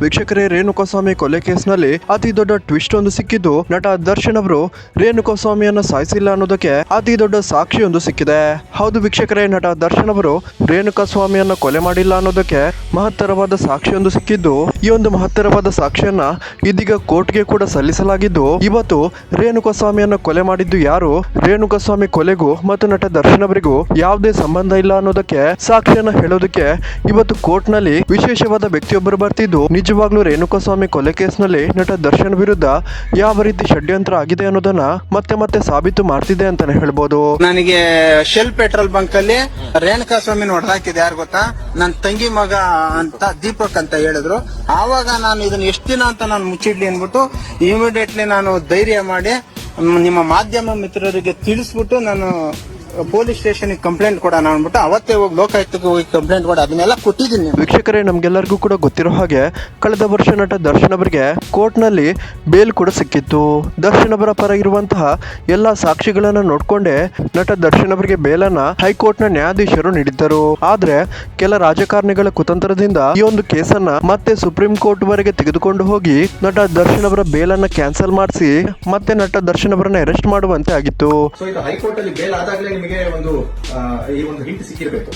ವೀಕ್ಷಕರೇ, ರೇಣುಕಾಸ್ವಾಮಿ ಕೊಲೆ ಕೇಸ್ನಲ್ಲಿ ಅತಿ ದೊಡ್ಡ ಟ್ವಿಸ್ಟ್ ಒಂದು ಸಿಕ್ಕಿದ್ದು, ನಟ ದರ್ಶನ್ ಅವರು ರೇಣುಕಾಸ್ವಾಮಿಯನ್ನ ಸಾಯಿಸಿಲ್ಲ ಅನ್ನೋದಕ್ಕೆ ಅತಿ ದೊಡ್ಡ ಸಾಕ್ಷಿಯೊಂದು ಸಿಕ್ಕಿದೆ. ಹೌದು ವೀಕ್ಷಕರೇ, ನಟ ದರ್ಶನ್ ಅವರು ರೇಣುಕಾಸ್ವಾಮಿಯನ್ನ ಕೊಲೆ ಮಾಡಿಲ್ಲ ಅನ್ನೋದಕ್ಕೆ ಮಹತ್ತರವಾದ ಸಾಕ್ಷಿಯೊಂದು ಸಿಕ್ಕಿದ್ದು, ಈ ಒಂದು ಮಹತ್ತರವಾದ ಸಾಕ್ಷಿಯನ್ನ ಇದೀಗ ಕೋರ್ಟ್ಗೆ ಕೂಡ ಸಲ್ಲಿಸಲಾಗಿದ್ದು, ಇವತ್ತು ರೇಣುಕಾಸ್ವಾಮಿಯನ್ನ ಕೊಲೆ ಮಾಡಿದ್ದು ಯಾರು, ರೇಣುಕಾಸ್ವಾಮಿ ಕೊಲೆಗೂ ಮತ್ತು ನಟ ದರ್ಶನ್ ಅವರಿಗೂ ಯಾವುದೇ ಸಂಬಂಧ ಇಲ್ಲ ಅನ್ನೋದಕ್ಕೆ ಸಾಕ್ಷಿಯನ್ನ ಹೇಳೋದಕ್ಕೆ ಇವತ್ತು ಕೋರ್ಟ್ ನಲ್ಲಿ ವಿಶೇಷವಾದ ವ್ಯಕ್ತಿಯೊಬ್ಬರು ಬರ್ತಿದ್ದು, ನಿಜವಾಗ್ಲೂ ರೇಣುಕಾಸ್ವಾಮಿ ಕೊಲೆ ಕೇಸ್ನಲ್ಲಿ ನಟ ದರ್ಶನ್ ವಿರುದ್ಧ ಯಾವ ರೀತಿ ಷಡ್ಯಂತ್ರ ಆಗಿದೆ ಅನ್ನೋದನ್ನ ಮತ್ತೆ ಮತ್ತೆ ಸಾಬೀತು ಮಾಡ್ತಿದೆ ಅಂತಾನೆ ಹೇಳ್ಬೋದು. ನನಗೆ ಶೆಲ್ ಪೆಟ್ರೋಲ್ ಬಂಕ್ ಅಲ್ಲಿ ರೇಣುಕಾಸ್ವಾಮಿ ಹೊಡೆದಾಕಿದೆ. ಯಾರು ಗೊತ್ತಾ? ನನ್ನ ತಂಗಿ ಮಗ ಅಂತ ದೀಪಕ್ ಅಂತ ಹೇಳಿದ್ರು. ಆವಾಗ ನಾನು ಇದನ್ನ ಎಷ್ಟು ದಿನ ಅಂತ ನಾನು ಮುಚ್ಚಿಡ್ಲಿ ಅನ್ಬಿಟ್ಟು ಇಮಿಡಿಯೇಟ್ಲಿ ನಾನು ಧೈರ್ಯ ಮಾಡಿ ನಿಮ್ಮ ಮಾಧ್ಯಮ ಮಿತ್ರರಿಗೆ ತಿಳಿಸ್ಬಿಟ್ಟು ನಾನು ಪೊಲೀಸ್ ಸ್ಟೇಷನ್ ಕಂಪ್ಲೇಂಟ್ ಕೊಡೋಣ ಅಂದ್ಬಿಟ್ಟು ಅವತ್ತೇ ಹೋಗಿ ಲೋಕಾಯುಕ್ತಕ್ಕೆ ಹೋಗಿ ಕಂಪ್ಲೇಂಟ್ ಕೊಡ ಅದನ್ನೆಲ್ಲ ಕೊಟ್ಟಿದ್ದೀನಿ. ವೀಕ್ಷಕರೇ, ನಮ್ಗೆಲ್ಲರಿಗೂ ಕೂಡ ಗೊತ್ತಿರೋ ಹಾಗೆ ಕಳೆದ ವರ್ಷ ನಟ ದರ್ಶನ್ ಅವರಿಗೆ ಕೋರ್ಟ್ ನಲ್ಲಿ ಬೇಲ್ ಕೂಡ ಸಿಕ್ಕಿತ್ತು. ದರ್ಶನ್ ಅವರ ಪರ ಇರುವಂತಹ ಎಲ್ಲಾ ಸಾಕ್ಷಿಗಳನ್ನ ನೋಡ್ಕೊಂಡೇ ನಟ ದರ್ಶನ್ ಅವರಿಗೆ ಬೇಲನ್ನ ಹೈಕೋರ್ಟ್ ನ ನ್ಯಾಯಾಧೀಶರು ನೀಡಿದ್ದರು. ಆದ್ರೆ ಕೆಲ ರಾಜಕಾರಣಿಗಳ ಕುತಂತ್ರದಿಂದ ಈ ಒಂದು ಕೇಸನ್ನ ಮತ್ತೆ ಸುಪ್ರೀಂ ಕೋರ್ಟ್ ವರೆಗೆ ತೆಗೆದುಕೊಂಡು ಹೋಗಿ ನಟ ದರ್ಶನ್ ಅವರ ಬೇಲನ್ನ ಕ್ಯಾನ್ಸಲ್ ಮಾಡಿಸಿ ಮತ್ತೆ ನಟ ದರ್ಶನ್ ಅವರನ್ನ ಅರೆಸ್ಟ್ ಮಾಡುವಂತೆ ಆಗಿತ್ತು. ಹೈಕೋರ್ಟ್ ಅಲ್ಲಿ ಬೇಲ್ ಆದಾಗಲೇ ನಿಮಗೆ ಈ ಒಂದು ಹಿಂಟ್ ಸಿಕ್ಕಿರಬೇಕು.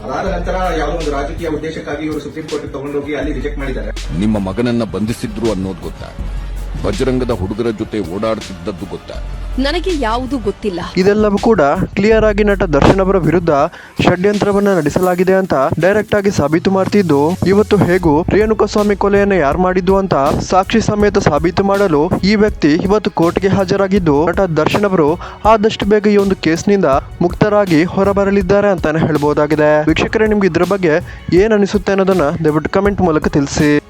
ಅದಾದ ನಂತರ ಯಾವುದೋ ಒಂದು ರಾಜಕೀಯ ಉದ್ದೇಶಕ್ಕಾಗಿ ಇವರು ಸುಪ್ರೀಂ ಕೋರ್ಟ್ ತಗೊಂಡೋಗಿ ಅಲ್ಲಿ ರಿಜೆಕ್ಟ್ ಮಾಡಿದ್ದಾರೆ. ನಿಮ್ಮ ಮಗನನ್ನ ಬಂಧಿಸಿದ್ರು ಅನ್ನೋದು ಗೊತ್ತಾ? ಬಜರಂಗದ ಹುಡುಗರ ಜೊತೆ ಓಡಾಡ್ತಿದ್ದದ್ದು ಗೊತ್ತಾ? ನನಗೆ ಯಾವುದು ಗೊತ್ತಿಲ್ಲ. ಇದೆಲ್ಲವೂ ಕೂಡ ಕ್ಲಿಯರ್ ಆಗಿ ನಟ ದರ್ಶನ್ ಅವರ ವಿರುದ್ಧ ಷಡ್ಯಂತ್ರವನ್ನ ನಡೆಸಲಾಗಿದೆ ಅಂತ ಡೈರೆಕ್ಟ್ ಆಗಿ ಸಾಬೀತು ಮಾಡ್ತಿದ್ದು, ಇವತ್ತು ಹೇಗೂ ರೇಣುಕಾಸ್ವಾಮಿ ಕೊಲೆಯನ್ನ ಯಾರು ಮಾಡಿದ್ದು ಅಂತ ಸಾಕ್ಷಿ ಸಮೇತ ಸಾಬೀತು ಮಾಡಲು ಈ ವ್ಯಕ್ತಿ ಇವತ್ತು ಕೋರ್ಟ್ಗೆ ಹಾಜರಾಗಿದ್ದು, ನಟ ದರ್ಶನ್ ಅವರು ಆದಷ್ಟು ಬೇಗ ಈ ಒಂದು ಕೇಸ್ನಿಂದ ಮುಕ್ತರಾಗಿ ಹೊರಬರಲಿದ್ದಾರೆ ಅಂತಾನೆ ಹೇಳ್ಬಹುದಾಗಿದೆ. ವೀಕ್ಷಕರೇ, ನಿಮ್ಗೆ ಇದ್ರ ಬಗ್ಗೆ ಏನ್ ಅನಿಸುತ್ತೆ ಅನ್ನೋದನ್ನ ದಯವಿಟ್ಟು ಕಮೆಂಟ್ ಮೂಲಕ ತಿಳಿಸಿ.